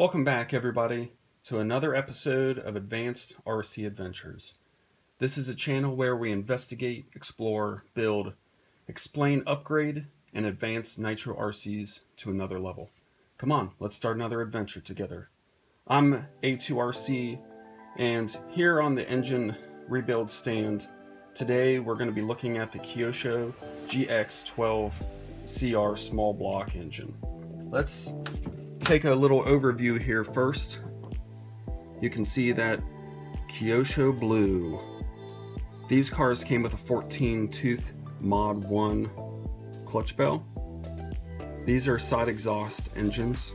Welcome back, everybody, to another episode of Advanced RC Adventures. This is a channel where we investigate, explore, build, explain, upgrade, and advance Nitro RCs to another level. Come on, let's start another adventure together. I'm A2RC, and here on the engine rebuild stand, today we're going to be looking at the Kyosho GX12CR small block engine. Let's take a little overview here first. You can see that Kyosho Blue. These cars came with a 14-tooth Mod 1 clutch bell. These are side exhaust engines.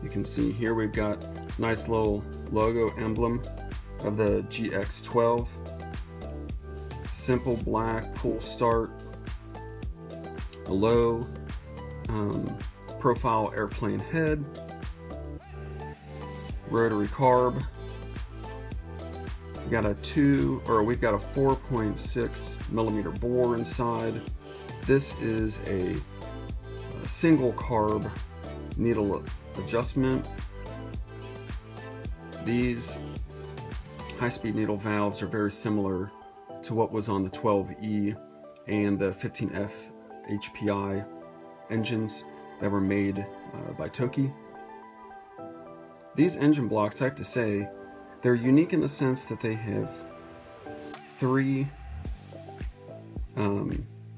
You can see here we've got nice little logo emblem of the GX12. Simple black pull start. A low profile airplane head. Rotary carb. We've got a 4.6 millimeter bore inside. This is a single carb needle adjustment. These high-speed needle valves are very similar to what was on the 12E and the 15F HPI engines that were made by Toki. These engine blocks, I have to say, they're unique in the sense that they have three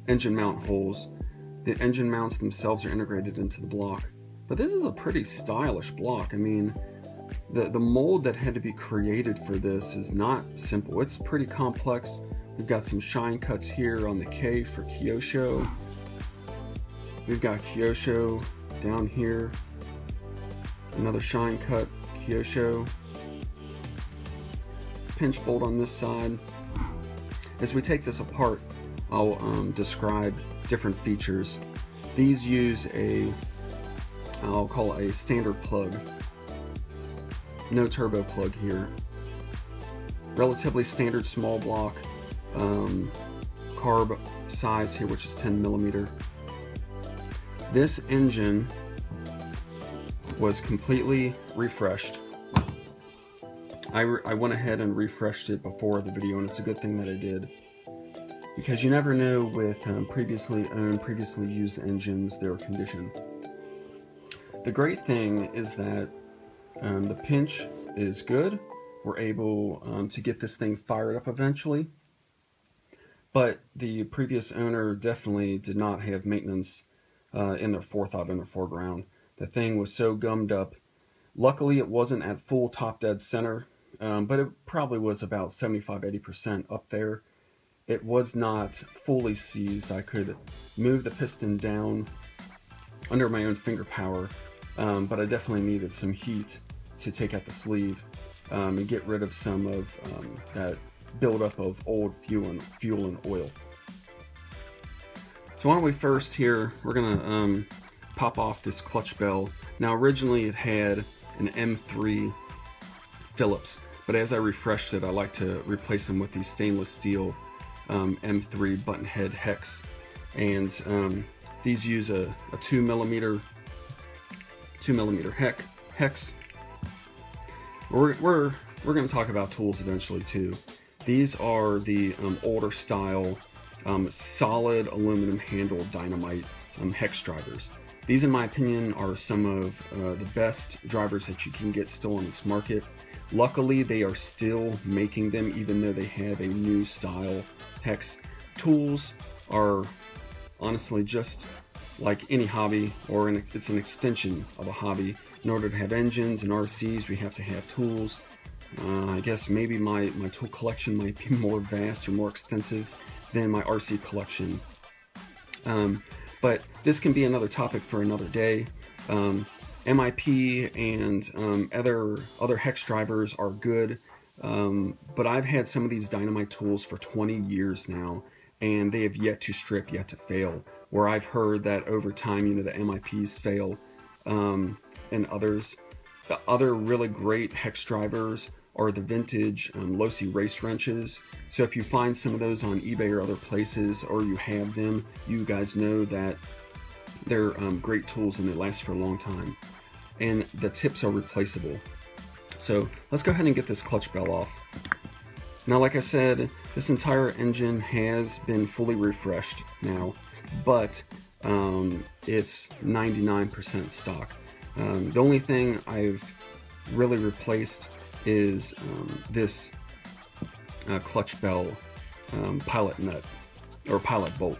engine mount holes. The engine mounts themselves are integrated into the block. But this is a pretty stylish block. I mean, the mold that had to be created for this is not simple. It's pretty complex. We've got some shine cuts here on the K for Kyosho. We've got Kyosho down here. Another shine cut, Kyosho. Pinch bolt on this side. As we take this apart, I'll describe different features. These use I'll call it a standard plug. No turbo plug here. Relatively standard small block. Carb size here, which is 10 millimeter. This engine was completely refreshed. I went ahead and refreshed it before the video, and it's a good thing that I did, because you never know with previously used engines, their condition. The great thing is that the pinch is good. We're able to get this thing fired up eventually, but the previous owner definitely did not have maintenance in their forethought, in their foreground. The thing was so gummed up. Luckily, it wasn't at full top dead center, but it probably was about 75–80% up there. It was not fully seized. I could move the piston down under my own finger power, but I definitely needed some heat to take out the sleeve and get rid of some of that buildup of old fuel and oil. So why don't we first here, we're gonna pop off this clutch bell. Now originally it had an M3 Phillips, but as I refreshed it, I like to replace them with these stainless steel M3 button head hex, and these use a 2 millimeter hex. We're going to talk about tools eventually too. These are the older style solid aluminum handle dynamite hex drivers. These, in my opinion, are some of the best drivers that you can get still on this market. Luckily, they are still making them, even though they have a new style hex. Tools are honestly just like any hobby, or it's an extension of a hobby. In order to have engines and RCs, we have to have tools. I guess maybe my tool collection might be more vast or more extensive than my RC collection. But this can be another topic for another day. MIP and other hex drivers are good, but I've had some of these dynamite tools for 20 years now, and they have yet to strip, yet to fail. Where I've heard that over time, you know, the MIPs fail, and others. The other really great hex drivers are the vintage Losi race wrenches. So if you find some of those on eBay or other places, or you have them, you guys know that they're great tools and they last for a long time. and the tips are replaceable. So let's go ahead and get this clutch bell off. Now, like I said, this entire engine has been fully refreshed now, but it's 99% stock. The only thing I've really replaced is this clutch bell pilot nut, or pilot bolt.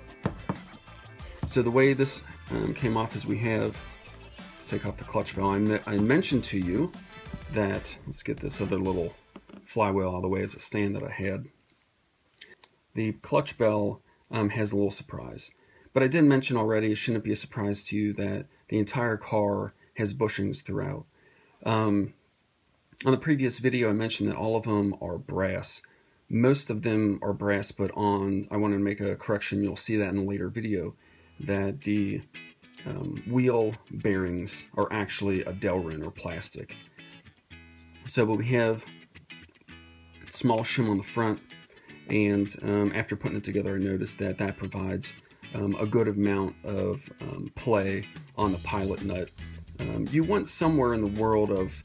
So the way this came off is we have, let's take off the clutch bell. I mentioned to you that, let's get this other little flywheel out of the way as a stand that I had. The clutch bell has a little surprise. But I did mention already, it shouldn't be a surprise to you that the entire car has bushings throughout. On the previous video I mentioned that all of them are brass. Most of them are brass, but I wanted to make a correction, you'll see that in a later video, that the wheel bearings are actually a Delrin or plastic. So what we have, small shim on the front, and after putting it together I noticed that that provides a good amount of play on the pilot nut. You want somewhere in the world of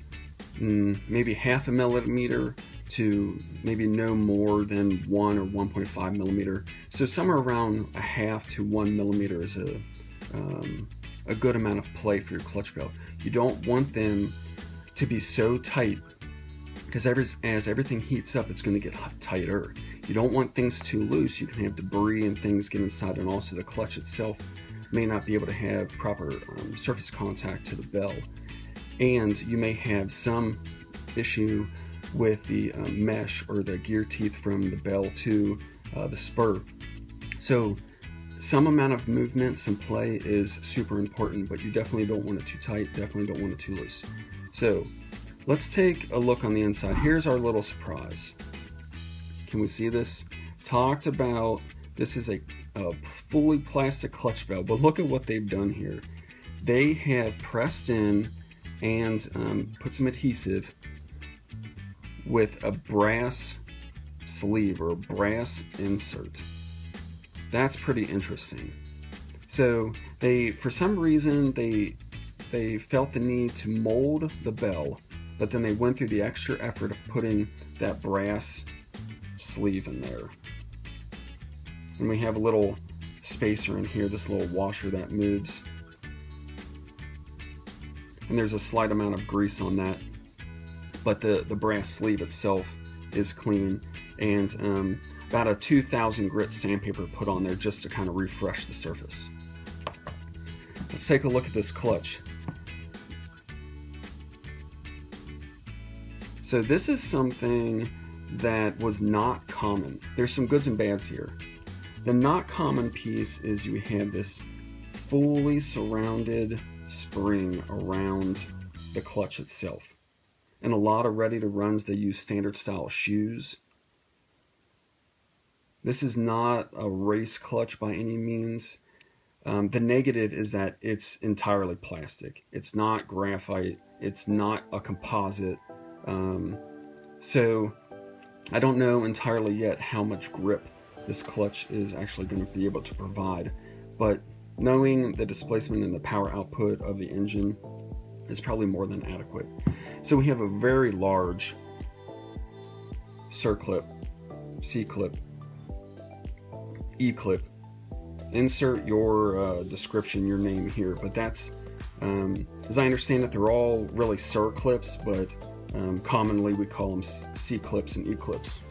maybe 1/2 millimeter to maybe no more than 1 or 1.5 millimeter. So somewhere around 1/2 to 1 millimeter is a good amount of play for your clutch bell. You don't want them to be so tight, because as everything heats up, it's going to get tighter. You don't want things too loose. You can have debris and things get inside, and also the clutch itself may not be able to have proper surface contact to the bell. And you may have some issue with the mesh or the gear teeth from the bell to the spur. So some amount of movement, some play is super important, but you definitely don't want it too tight, definitely don't want it too loose. So let's take a look on the inside. Here's our little surprise. Can we see this? Talked about, this is a fully plastic clutch bell, but look at what they've done here. They have pressed in and put some adhesive with a brass sleeve or a brass insert. That's pretty interesting. So for some reason, they felt the need to mold the bell, but then they went through the extra effort of putting that brass sleeve in there. And we have a little spacer in here, this little washer that moves. And there's a slight amount of grease on that, but the brass sleeve itself is clean, and about a 2000 grit sandpaper put on there just to kind of refresh the surface. Let's take a look at this clutch. So this is something that was not common. There's some goods and bads here. The not common piece is you have this fully surrounded spring around the clutch itself. And a lot of ready-to-runs, they use standard style shoes. This is not a race clutch by any means. The negative is that it's entirely plastic. It's not graphite. It's not a composite. So I don't know entirely yet how much grip this clutch is actually going to be able to provide, but knowing the displacement and the power output of the engine is probably more than adequate. So we have a very large circlip, C-clip, E-clip. Insert your description, your name here, but that's, as I understand it, they're all really circlips, but commonly we call them C-clips and E-clips.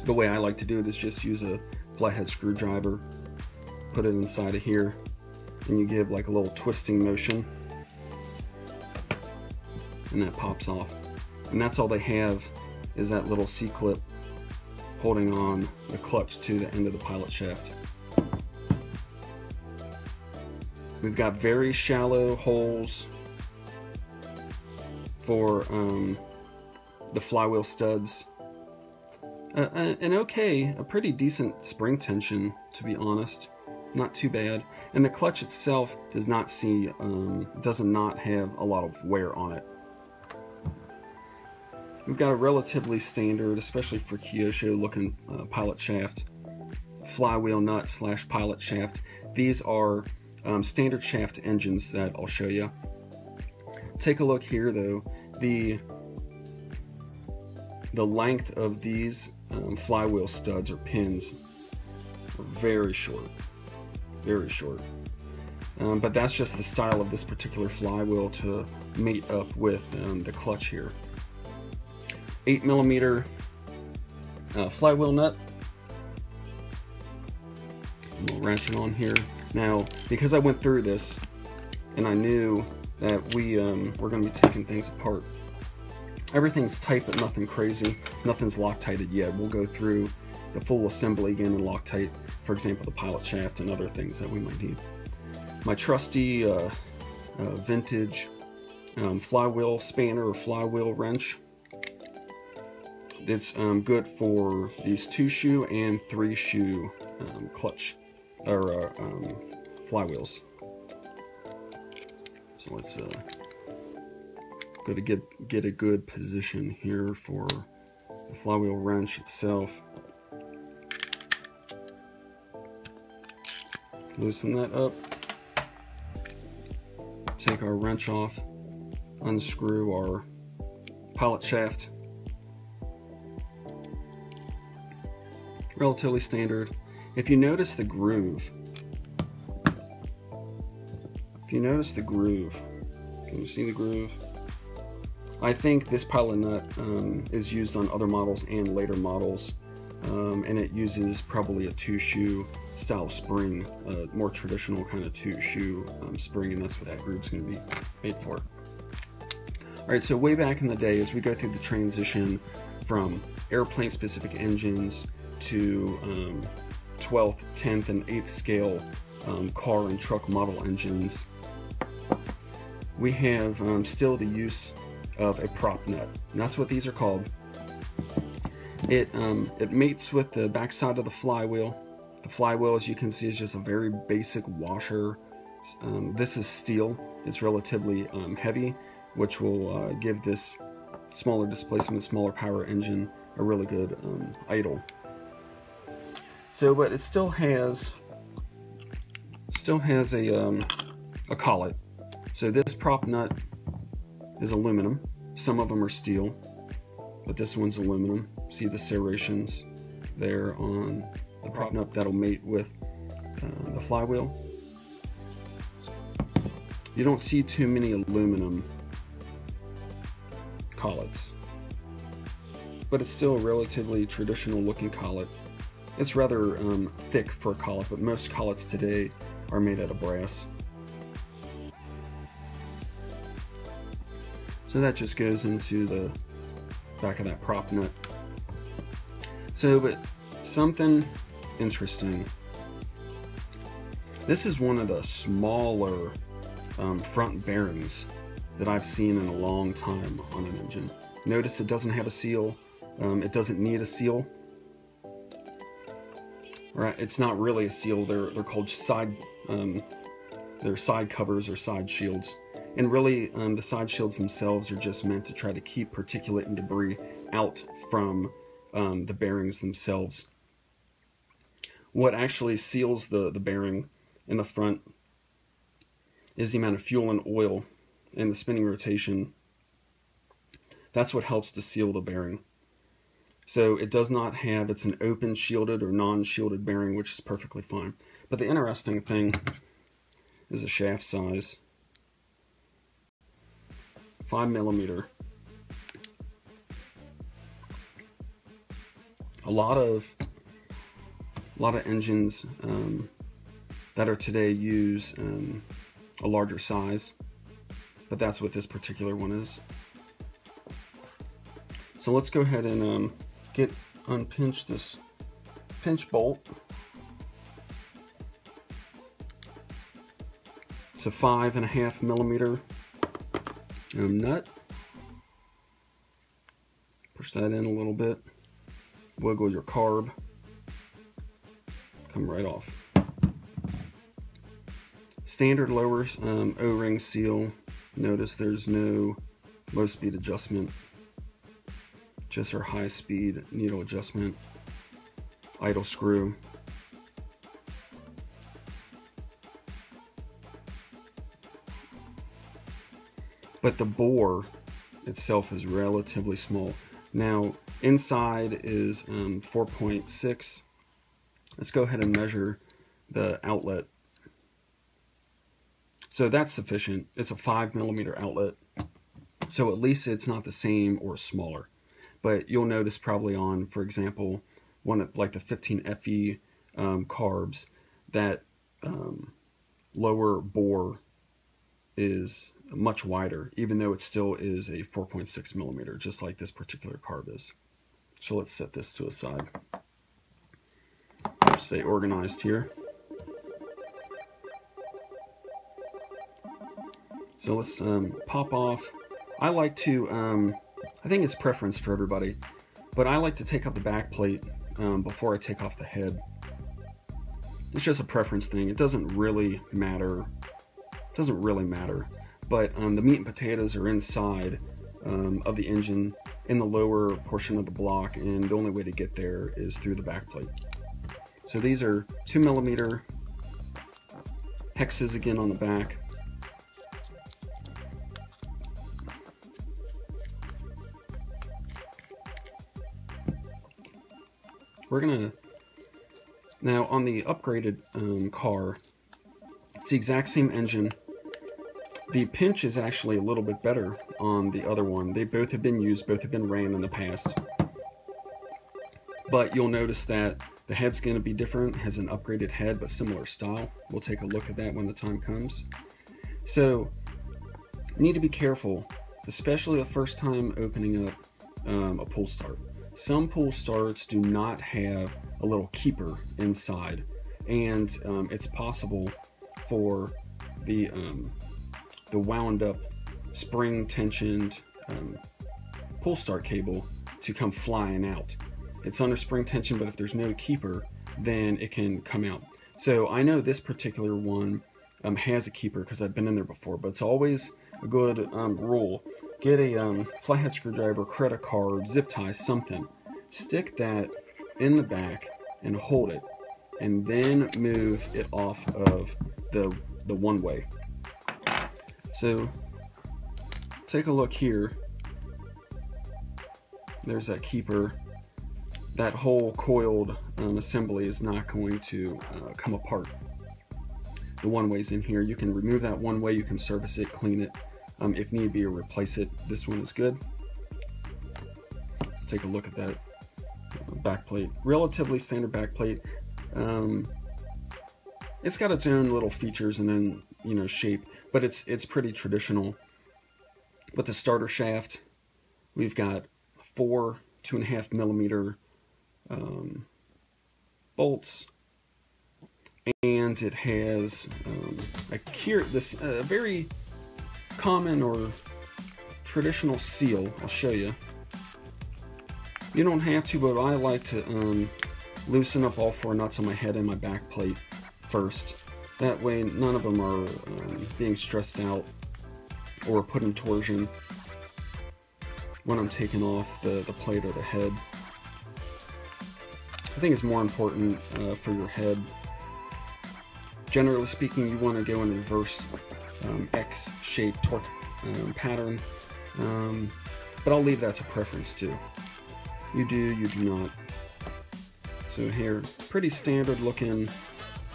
The way I like to do it is just use a flathead screwdriver, put it inside of here, and you give like a little twisting motion, and that pops off. And that's all they have, is that little C-clip holding on the clutch to the end of the pilot shaft. We've got very shallow holes for the flywheel studs. A pretty decent spring tension, to be honest. Not too bad. And the clutch itself does not have a lot of wear on it. We've got a relatively standard, especially for Kyosho looking pilot shaft, flywheel nut / pilot shaft. These are standard shaft engines that I'll show you. Take a look here though. The length of these flywheel studs or pins are very short, very short. But that's just the style of this particular flywheel to mate up with the clutch here. 8mm flywheel nut. We'll wrench it on here. Now, because I went through this and I knew that we're going to be taking things apart, everything's tight but nothing crazy. Nothing's Loctited yet. We'll go through the full assembly again and Loctite, for example, the pilot shaft and other things that we might need. My trusty vintage flywheel spanner or flywheel wrench. It's good for these 2-shoe and 3-shoe clutch or flywheels. So let's go to get a good position here for the flywheel wrench itself. Loosen that up. Take our wrench off. Unscrew our pilot shaft. Relatively standard. If you notice the groove, can you see the groove? I think this pilot nut is used on other models and later models, and it uses probably a 2-shoe style spring, more traditional kind of 2-shoe spring, and that's what that groove's going to be made for. Alright, so way back in the day, as we go through the transition from airplane specific engines to 12th, 10th, and 8th scale car and truck model engines, we have still the use of a prop nut, and that's what these are called. It mates with the backside of the flywheel. The flywheel, as you can see, is just a very basic washer. This is steel. It's relatively heavy, which will give this smaller displacement, smaller power engine a really good idle. So, but it still has a collet. So this prop nut is aluminum. Some of them are steel, but this one's aluminum. See the serrations there on the prop nut that'll mate with the flywheel. You don't see too many aluminum collets, but it's still a relatively traditional looking collet. It's rather thick for a collet, but most collets today are made out of brass. So that just goes into the back of that prop nut. So, but something interesting. This is one of the smaller front bearings that I've seen in a long time on an engine. Notice it doesn't have a seal. It doesn't need a seal. Right? It's not really a seal. They're called side. They're side covers or side shields. And really, the side shields themselves are just meant to try to keep particulate and debris out from the bearings themselves. What actually seals the bearing in the front is the amount of fuel and oil in the spinning rotation. That's what helps to seal the bearing. So it does not have, it's an open shielded or non-shielded bearing, which is perfectly fine. But the interesting thing is the shaft size. 5mm. A lot of engines that are today use a larger size, but that's what this particular one is. So let's go ahead and unpinch this pinch bolt. It's a 5.5mm nut. Push that in a little bit. Wiggle your carb. Come right off. Standard lower O-ring seal. Notice there's no low speed adjustment. Just our high speed needle adjustment. Idle screw. but the bore itself is relatively small. Now, inside is 4.6. Let's go ahead and measure the outlet. So that's sufficient. It's a 5mm outlet. So at least it's not the same or smaller. But you'll notice probably on, for example, one of like the 15FE carbs, that lower bore is much wider, even though it still is a 4.6mm, just like this particular carb is. So let's set this to a side. Stay organized here. So let's pop off. I like to, I think it's preference for everybody, but I like to take off the back plate before I take off the head. It's just a preference thing. It doesn't really matter. But the meat and potatoes are inside of the engine in the lower portion of the block, and the only way to get there is through the back plate. So these are 2mm hexes again on the back. We're gonna, now on the upgraded car, it's the exact same engine. The pinch is actually a little bit better on the other one. They both have been used, both have been ran in the past. But you'll notice that the head's gonna be different, has an upgraded head, but similar style. We'll take a look at that when the time comes. So, you need to be careful, especially the first time opening up a pull start. Some pull starts do not have a little keeper inside, and it's possible for the wound up spring tensioned pull start cable to come flying out. It's under spring tension, but if there's no keeper, then it can come out. So I know this particular one has a keeper because I've been in there before, but it's always a good rule. Get a flathead screwdriver, credit card, zip tie, something. Stick that in the back and hold it, and then move it off of the one-way. So take a look here. There's that keeper. That whole coiled assembly is not going to come apart. The one-way's in here. You can remove that one-way, you can service it, clean it, if need be, or replace it. This one is good. Let's take a look at that back plate. Relatively standard back plate. It's got its own little features and then, you know, shape, but it's pretty traditional. With the starter shaft, we've got 4 2.5mm bolts, and it has a very common or traditional seal. I'll show you. You don't have to, but I like to loosen up all 4 nuts on my head and my back plate first. That way none of them are being stressed out or put in torsion when I'm taking off the plate or the head. I think it's more important for your head. Generally speaking, you want to go in reverse X-shaped torque pattern, but I'll leave that to preference too. You do, you do not. So here, pretty standard looking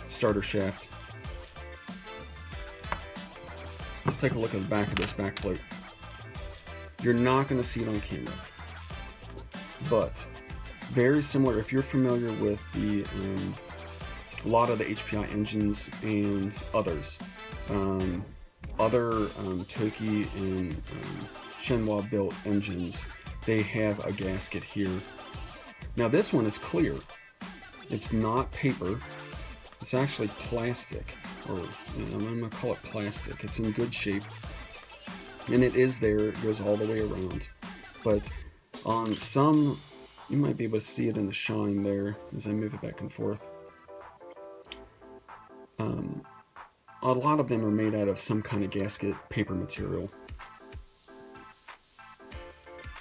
starter shaft. Let's take a look at the back of this back plate. You're not going to see it on camera, but very similar. If you're familiar with the a lot of the HPI engines and others, other Toki and Shenhua built engines, they have a gasket here. Now this one is clear. It's not paper. It's actually plastic, or I'm going to call it plastic. It's in good shape, and it is there. It goes all the way around. But on some, you might be able to see it in the shine there as I move it back and forth. A lot of them are made out of some kind of gasket paper material.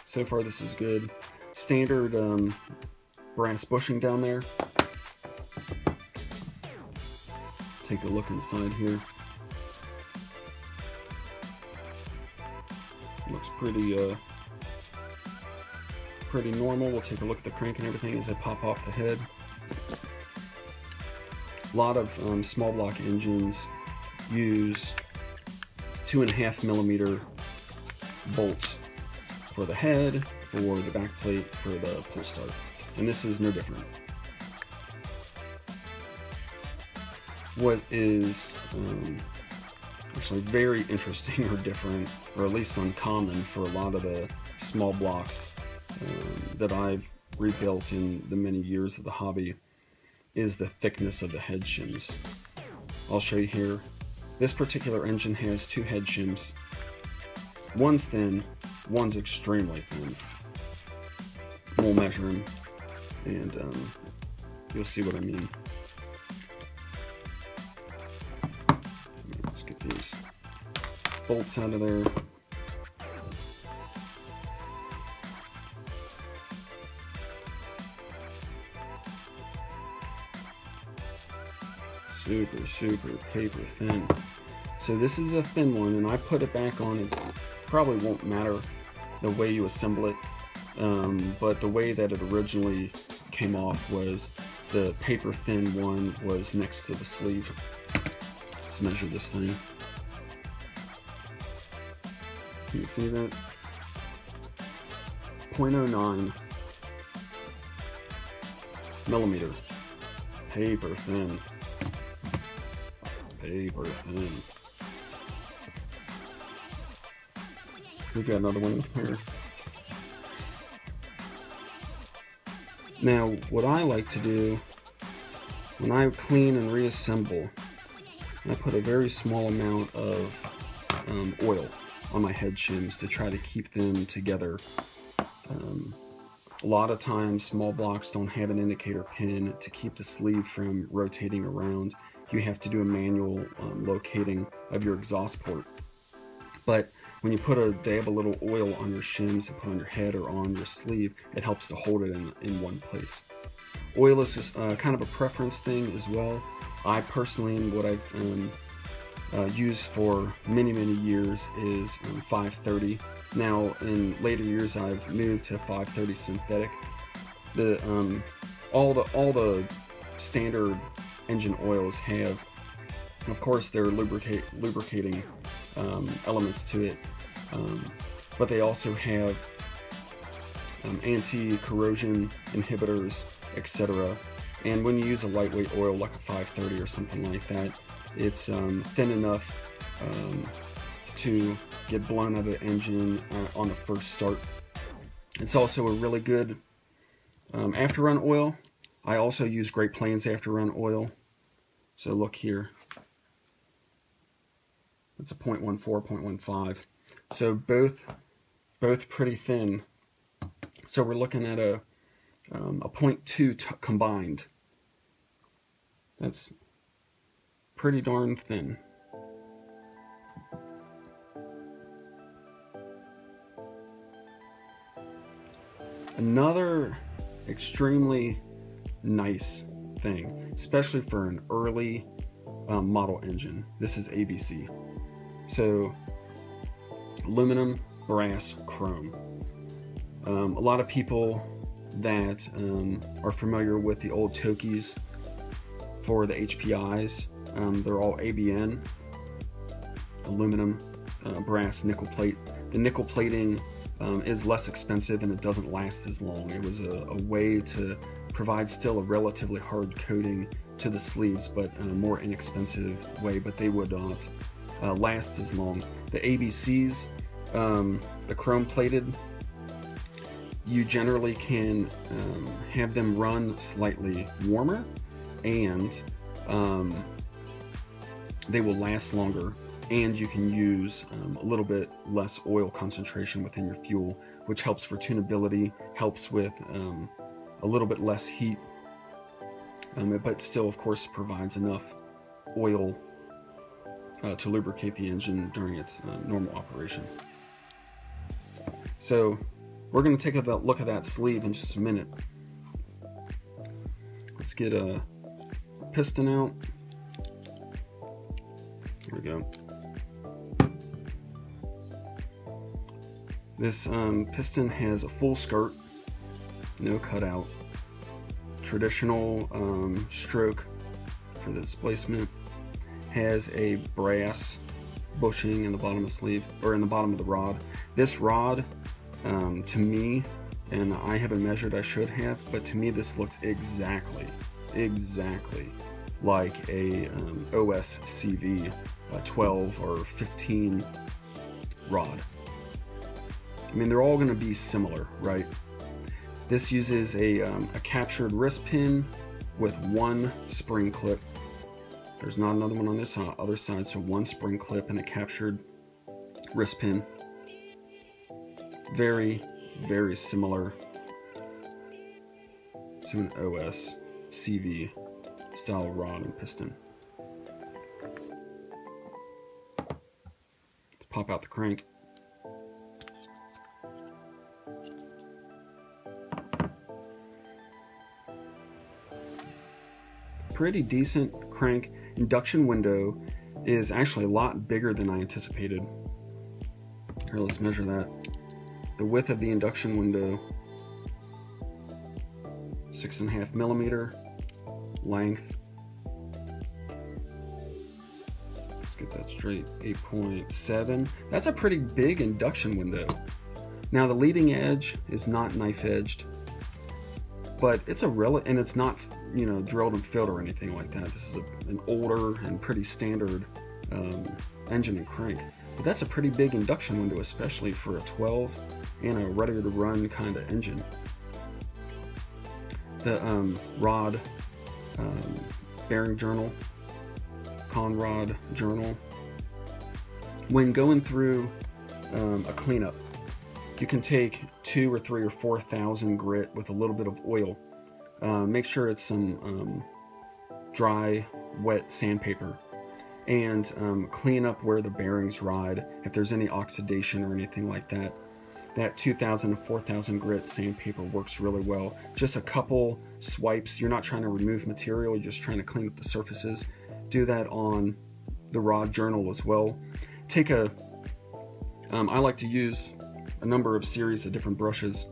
So far this is good. Standard brass bushing down there. Take a look inside here. pretty normal. We'll take a look at the crank and everything as they pop off the head. A lot of small block engines use 2.5 millimeter bolts for the head, for the back plate, for the pull start, and this is no different. What is actually very interesting or different, or at least uncommon for a lot of the small blocks that I've rebuilt in the many years of the hobby, is the thickness of the head shims. I'll show you here. This particular engine has 2 head shims. One's thin, one's extremely thin. We'll measure them, and you'll see what I mean. Let's get these bolts out of there. Super paper thin. So this is a thin one, and I put it back on. It probably won't matter the way you assemble it, but the way that it originally came off was the paper thin one was next to the sleeve. Let's measure this thing. Can you see that? 0.09 millimeter. Paper thin. Paper thin. We've got another one here. Now, what I like to do when I clean and reassemble, I put a very small amount of oil on my head shims to try to keep them together. A lot of times small blocks don't have an indicator pin to keep the sleeve from rotating around. You have to do a manual locating of your exhaust port. But when you put a dab a little oil on your shims and put on your head or on your sleeve, it helps to hold it in one place. Oil is just kind of a preference thing as well. I personally, what I've used for many years is 530. Now in later years I've moved to 530 synthetic. All the standard engine oils have, of course, their lubricating elements to it, but they also have anti-corrosion inhibitors, etc. And when you use a lightweight oil like a 530 or something like that, it's thin enough to get blown out of the engine on the first start. It's also a really good after-run oil. I also use Great Plains after-run oil. So look here. It's a 0.14, 0.15. So both pretty thin. So we're looking at a 0.2 combined. That's pretty darn thin. Another extremely nice thing, especially for an early model engine. This is ABC. So aluminum, brass, chrome. A lot of people that are familiar with the old Tokis for the HPIs, they're all ABN, aluminum, brass, nickel plate. The nickel plating is less expensive and it doesn't last as long. It was a way to provide still a relatively hard coating to the sleeves, but a more inexpensive way, but they would not last as long. The ABCs, the chrome plated, you generally can have them run slightly warmer, and they will last longer, and you can use a little bit less oil concentration within your fuel, which helps for tunability, helps with a little bit less heat, but still of course provides enough oil to lubricate the engine during its normal operation. So we're going to take a look at that sleeve in just a minute. Let's get a piston out. There we go. This piston has a full skirt, no cutout, traditional stroke for the displacement, has a brass bushing in the bottom of the sleeve, or in the bottom of the rod. This rod, to me, and I haven't measured, I should have, but to me this looks exactly like a OS CV 12 or 15 rod. I mean, they're all going to be similar, right? This uses a captured wrist pin with one spring clip. There's not another one on this other side, so one spring clip and a captured wrist pin. Very, very similar to an OS CV style rod and piston. Let's pop out the crank. Pretty decent crank. Induction window is actually a lot bigger than I anticipated. Here, let's measure that. The width of the induction window, 6.5 millimeter. Length, let's get that straight, 8.7. That's a pretty big induction window. Now the leading edge is not knife edged, but it's and it's not, you know, drilled and filled or anything like that. This is an older and pretty standard engine and crank. But that's a pretty big induction window, especially for a 12 and a ready to run kind of engine. The rod bearing journal, Conrod journal. When going through a cleanup, you can take 2 or 3 or 4,000 grit with a little bit of oil. Make sure it's some dry, wet sandpaper, and clean up where the bearings ride. If there's any oxidation or anything like that, that 2,000 to 4,000 grit sandpaper works really well. Just a couple swipes. You're not trying to remove material, you're just trying to clean up the surfaces. Do that on the rod journal as well. Take I like to use a number of series of different brushes.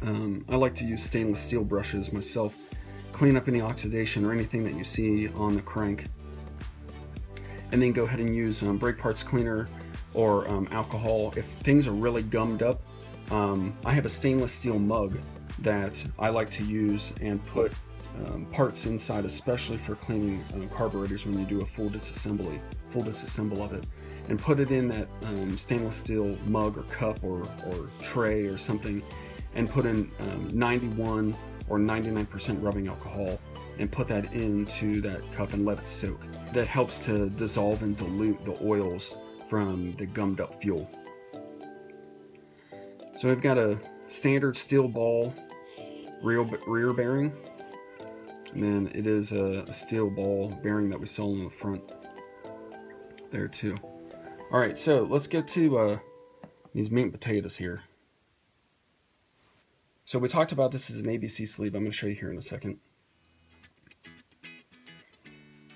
I like to use stainless steel brushes myself. Clean up any oxidation or anything that you see on the crank. And then go ahead and use brake parts cleaner or alcohol. If things are really gummed up, I have a stainless steel mug that I like to use and put parts inside, especially for cleaning carburetors when you do a full disassemble of it, and put it in that stainless steel mug or cup or tray or something, and put in 91 or 99% rubbing alcohol and put that into that cup and let it soak. That helps to dissolve and dilute the oils from the gummed up fuel. So we've got a standard steel ball rear bearing, and then it is a steel ball bearing that we saw on the front there too. All right, so let's get to these meat and potatoes here. So we talked about this as an ABC sleeve. I'm going to show you here in a second.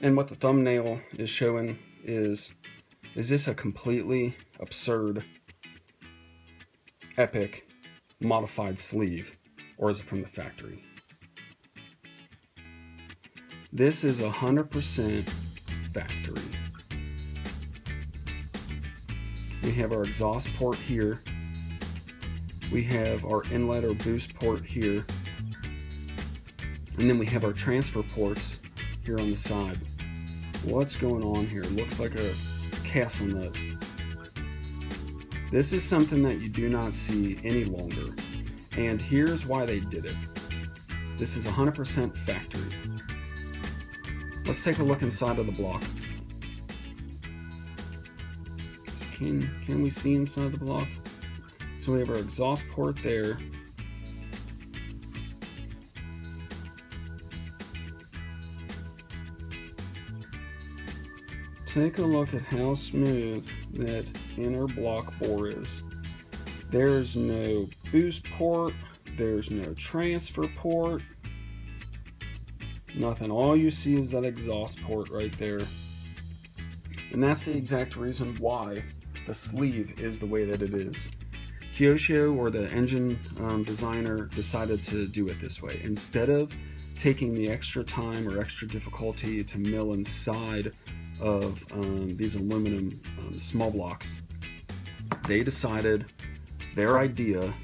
And what the thumbnail is showing is this a completely absurd, epic, modified sleeve, or is it from the factory? This is 100% factory. We have our exhaust port here. We have our inlet or boost port here. And then we have our transfer ports here on the side. What's going on here? Looks like a castle nut. This is something that you do not see any longer. And here's why they did it. This is 100% factory. Let's take a look inside of the block. Can we see inside the block? So we have our exhaust port there. Take a look at how smooth that inner block bore is. There's no boost port, there's no transfer port, nothing. All you see is that exhaust port right there. And that's the exact reason why the sleeve is the way that it is. Kyosho, or the engine designer, decided to do it this way. Instead of taking the extra time or extra difficulty to mill inside of these aluminum small blocks, they decided their idea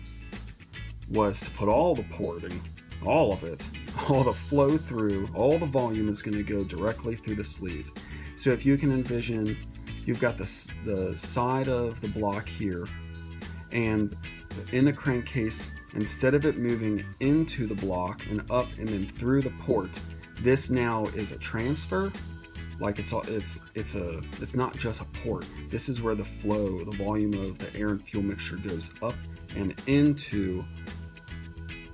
was to put all the porting, all of it, all the flow through, all the volume is going to go directly through the sleeve. So if you can envision, you've got the side of the block here, and in the crankcase, instead of it moving into the block and up and then through the port, this now is a transfer. Like it's not just a port. This is where the flow, the volume of the air and fuel mixture goes up and into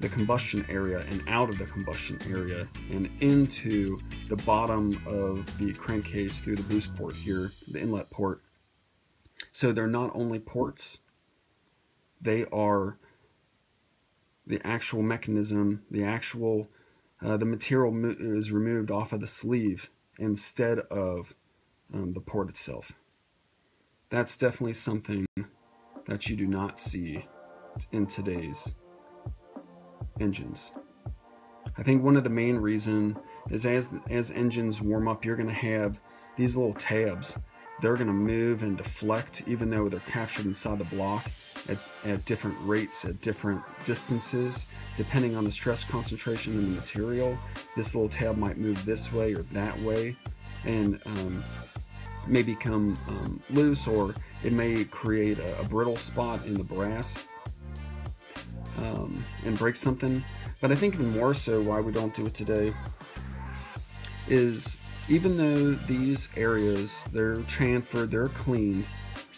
the combustion area and out of the combustion area and into the bottom of the crankcase through the boost port here, the inlet port. So they're not only ports, they are the actual mechanism, the actual, the material is removed off of the sleeve instead of the port itself. That's definitely something that you do not see in today's engines. I think one of the main reasons is as engines warm up, you're going to have these little tabs. They're going to move and deflect even though they're captured inside the block at different rates, at different distances, depending on the stress concentration in the material. This little tab might move this way or that way and may become loose, or it may create a brittle spot in the brass and break something. But I think even more so why we don't do it today is, even though these areas, they're chamfered, they're cleaned,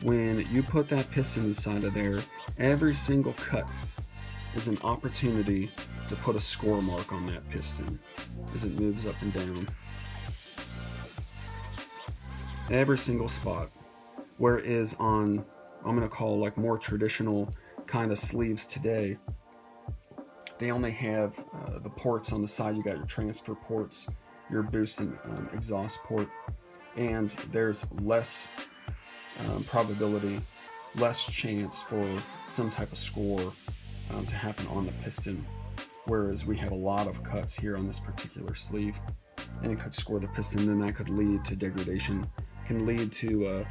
when you put that piston inside of there, every single cut is an opportunity to put a score mark on that piston as it moves up and down. Every single spot. Whereas on, I'm going to call like more traditional kind of sleeves today, they only have the ports on the side. You got your transfer ports, your boost and exhaust port, and there's less probability, less chance for some type of score to happen on the piston, whereas we have a lot of cuts here on this particular sleeve, and it could score the piston, then that could lead to degradation, can lead to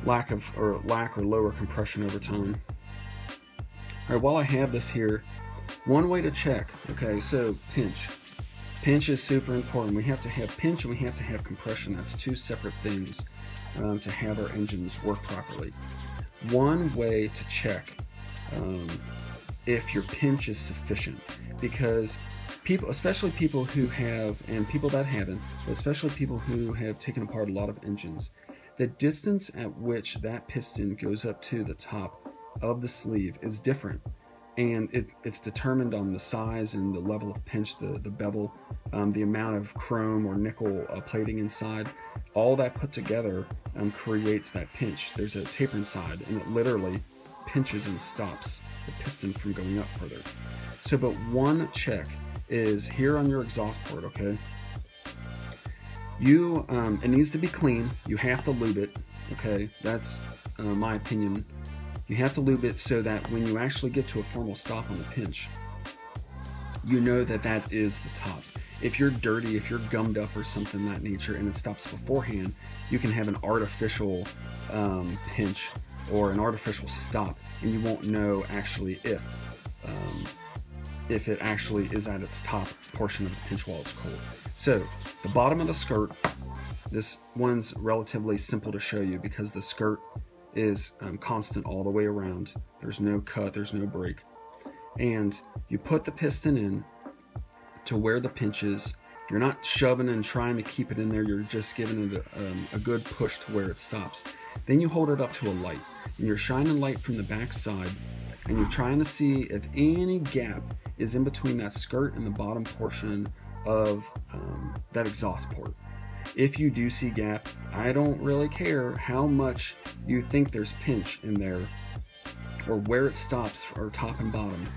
lack or lower compression over time. All right, while I have this here, one way to check, okay, so pinch. Pinch is super important. We have to have pinch and we have to have compression. That's two separate things to have our engines work properly. One way to check if your pinch is sufficient, because people, especially people who have, and people that haven't, but especially people who have taken apart a lot of engines, the distance at which that piston goes up to the top of the sleeve is different. And it's determined on the size and the level of pinch, the bevel, the amount of chrome or nickel plating inside. All that put together creates that pinch. There's a taper inside, and it literally pinches and stops the piston from going up further. So, but one check is here on your exhaust port, okay? It needs to be clean. You have to lube it, okay? That's my opinion. You have to lube it so that when you actually get to a formal stop on the pinch, you know that that is the top. If you're dirty, if you're gummed up or something of that nature and it stops beforehand, you can have an artificial pinch or an artificial stop, and you won't know actually if it actually is at its top portion of the pinch while it's cold. So the bottom of the skirt, this one's relatively simple to show you because the skirt is constant all the way around. There's no cut, there's no break. And you put the piston in to where the pinch is. You're not shoving and trying to keep it in there, you're just giving it a good push to where it stops. Then you hold it up to a light, and you're shining light from the back side, and you're trying to see if any gap is in between that skirt and the bottom portion of that exhaust port. If you do see gap, I don't really care how much you think there's pinch in there or where it stops, or top and bottom.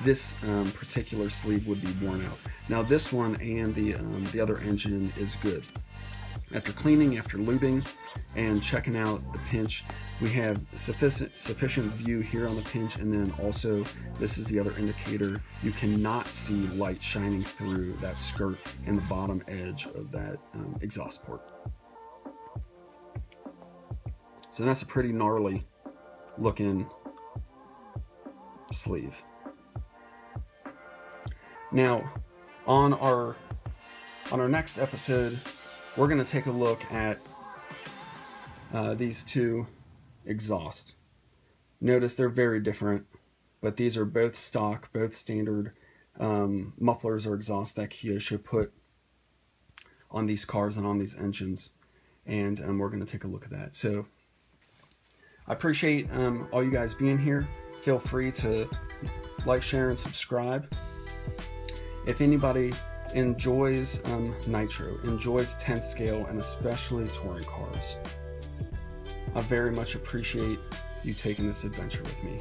This particular sleeve would be worn out. Now this one and the other engine is good. After cleaning, after lubing, and checking out the pinch, we have sufficient view here on the pinch, and then also this is the other indicator. You cannot see light shining through that skirt and the bottom edge of that exhaust port. So that's a pretty gnarly looking sleeve. Now, on our next episode, we're going to take a look at these two exhausts. Notice they're very different, but these are both stock, both standard mufflers or exhausts that Kyosho put on these cars and on these engines, and we're going to take a look at that. So I appreciate all you guys being here. Feel free to like, share, and subscribe. If anybody enjoys Nitro, enjoys 10th scale, and especially touring cars, I very much appreciate you taking this adventure with me.